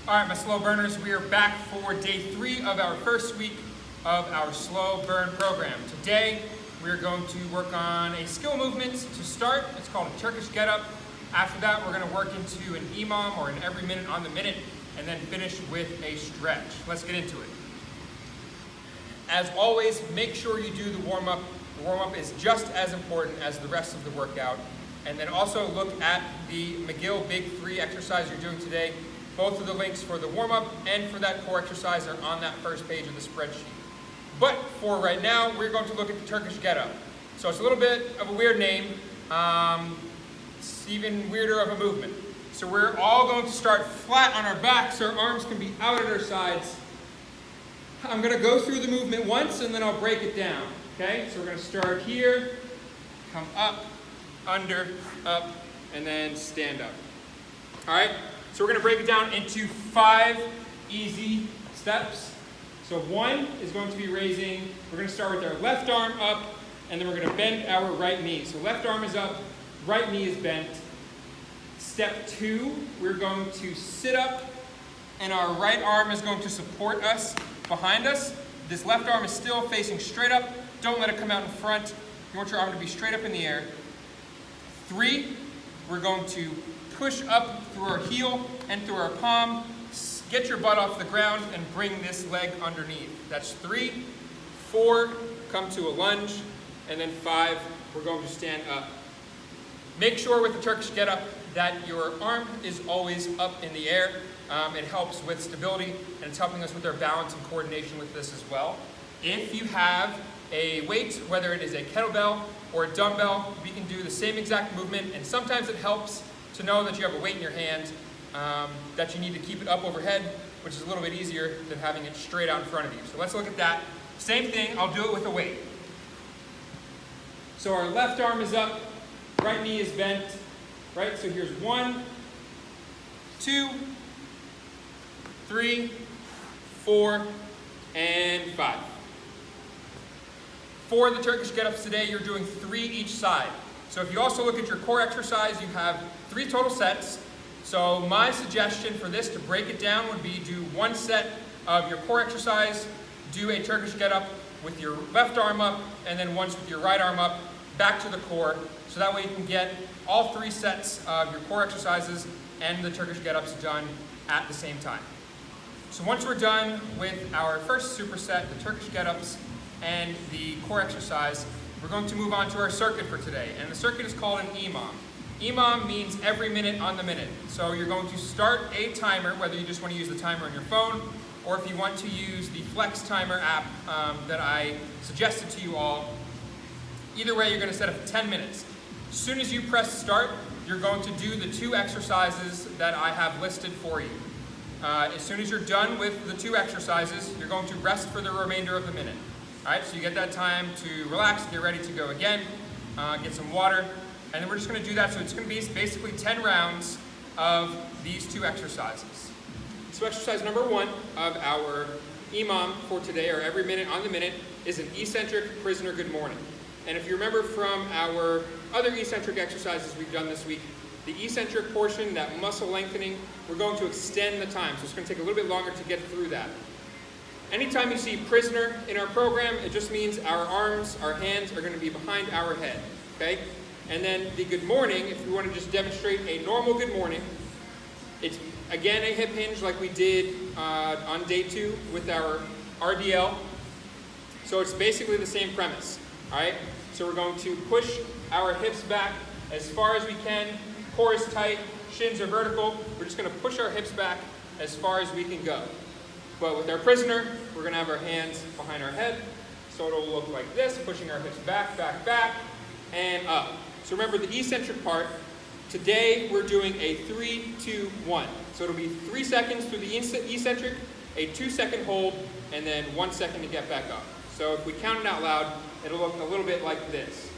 All right, my slow burners, we are back for day 3 of our first week of our slow burn program. Today, we're going to work on a skill movement to start. It's called a Turkish Getup. After that, we're going to work into an EMOM, or an every minute on the minute, and then finish with a stretch. Let's get into it. As always, make sure you do the warm-up. The warm-up is just as important as the rest of the workout. And then also look at the McGill Big 3 exercise you're doing today. Both of the links for the warm-up and for that core exercise are on that first page of the spreadsheet. But for right now, we're going to look at the Turkish Getup. So it's a little bit of a weird name. It's even weirder of a movement. So we're all going to start flat on our backs. Our arms can be out at our sides. I'm going to go through the movement once and then I'll break it down. Okay? So we're going to start here, come up, under, up, and then stand up. All right? So we're going to break it down into 5 easy steps. So 1 is going to be raising. We're going to start with our left arm up, and then we're going to bend our right knee. So left arm is up, right knee is bent. Step 2, we're going to sit up, and our right arm is going to support us behind us. This left arm is still facing straight up. Don't let it come out in front. You want your arm to be straight up in the air. 3, we're going to push up through our heel and through our palm. Get your butt off the ground and bring this leg underneath. That's 3. 4, come to a lunge. And then 5, we're going to stand up. Make sure with the Turkish Getup that your arm is always up in the air. It helps with stability, and it's helping us with our balance and coordination with this as well. If you have a weight, whether it is a kettlebell or a dumbbell, we can do the same exact movement, and sometimes it helps to know that you have a weight in your hand, that you need to keep it up overhead, which is a little bit easier than having it straight out in front of you. So let's look at that. Same thing, I'll do it with a weight. So our left arm is up, right knee is bent, right? So here's 1, 2, 3, 4, and 5. For the Turkish Getups today, you're doing 3 each side. So if you also look at your core exercise, you have 3 total sets. So my suggestion for this to break it down would be do 1 set of your core exercise, do a Turkish Getup with your left arm up, and then once with your right arm up, back to the core. So that way you can get all 3 sets of your core exercises and the Turkish Getups done at the same time. So once we're done with our first superset, the Turkish Getups and the core exercise, we're going to move on to our circuit for today, and the circuit is called an EMOM. EMOM means every minute on the minute. So you're going to start a timer, whether you just want to use the timer on your phone, or if you want to use the Flex Timer app that I suggested to you all. Either way, you're going to set it for 10 minutes. As soon as you press start, you're going to do the 2 exercises that I have listed for you. As soon as you're done with the 2 exercises, you're going to rest for the remainder of the minute. All right, so you get that time to relax, get ready to go again, get some water, and then we're just going to do that. So it's going to be basically 10 rounds of these 2 exercises. So exercise number 1 of our EMOM for today, or every minute on the minute, is an eccentric prisoner good morning. And if you remember from our other eccentric exercises we've done this week, the eccentric portion, that muscle lengthening, we're going to extend the time. So it's going to take a little bit longer to get through that. Anytime you see prisoner in our program, it just means our arms, our hands are going to be behind our head, okay? And then the good morning, if we want to just demonstrate a normal good morning, it's again a hip hinge like we did on day 2 with our RDL. So it's basically the same premise, all right? So we're going to push our hips back as far as we can, core is tight, shins are vertical. We're just going to push our hips back as far as we can go. But with our prisoner, we're going to have our hands behind our head. So it'll look like this, pushing our hips back, back, back, and up. So remember the eccentric part. Today we're doing a 3, 2, 1. So it'll be 3 seconds through the eccentric, a 2-second hold, and then 1 second to get back up. So if we count it out loud, it'll look a little bit like this.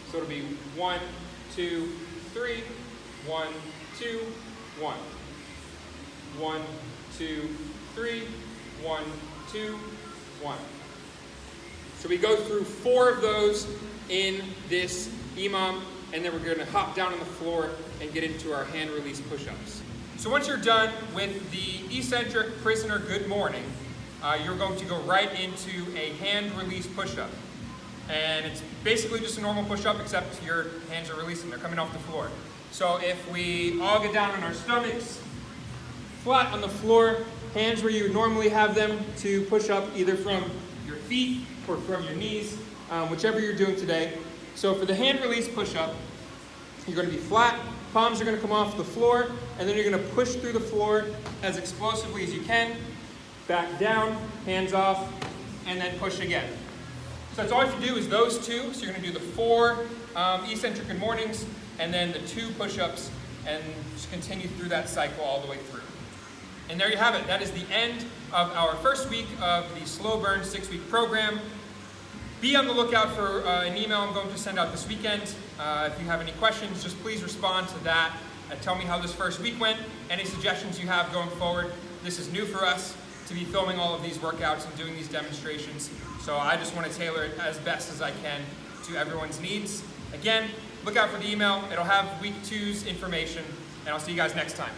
So it'll be 1, 2, 3, 1, 2, 1. 1, 2, 3, 1, 2, 1. So we go through 4 of those in this EMOM, and then we're going to hop down on the floor and get into our hand release push-ups. So once you're done with the Eccentric Prisoner Good Morning, you're going to go right into a hand release push-up. And it's basically just a normal push-up, except your hands are releasing, they're coming off the floor. So if we all get down on our stomachs, flat on the floor, hands where you would normally have them to push up either from your feet or from your knees, whichever you're doing today. So for the hand release push-up, you're going to be flat, palms are going to come off the floor, and then you're going to push through the floor as explosively as you can, back down, hands off, and then push again. So that's all you have to do is those two. So you're going to do the 4 eccentric good mornings, and then the 2 push-ups, and just continue through that cycle all the way through. And there you have it. That is the end of our first week of the Slow Burn 6-week program. Be on the lookout for an email I'm going to send out this weekend. If you have any questions, just please respond to that. Tell me how this first week went, any suggestions you have going forward. This is new for us to be filming all of these workouts and doing these demonstrations. So I just want to tailor it as best as I can to everyone's needs. Again, look out for the email. It'll have week 2's information, and I'll see you guys next time.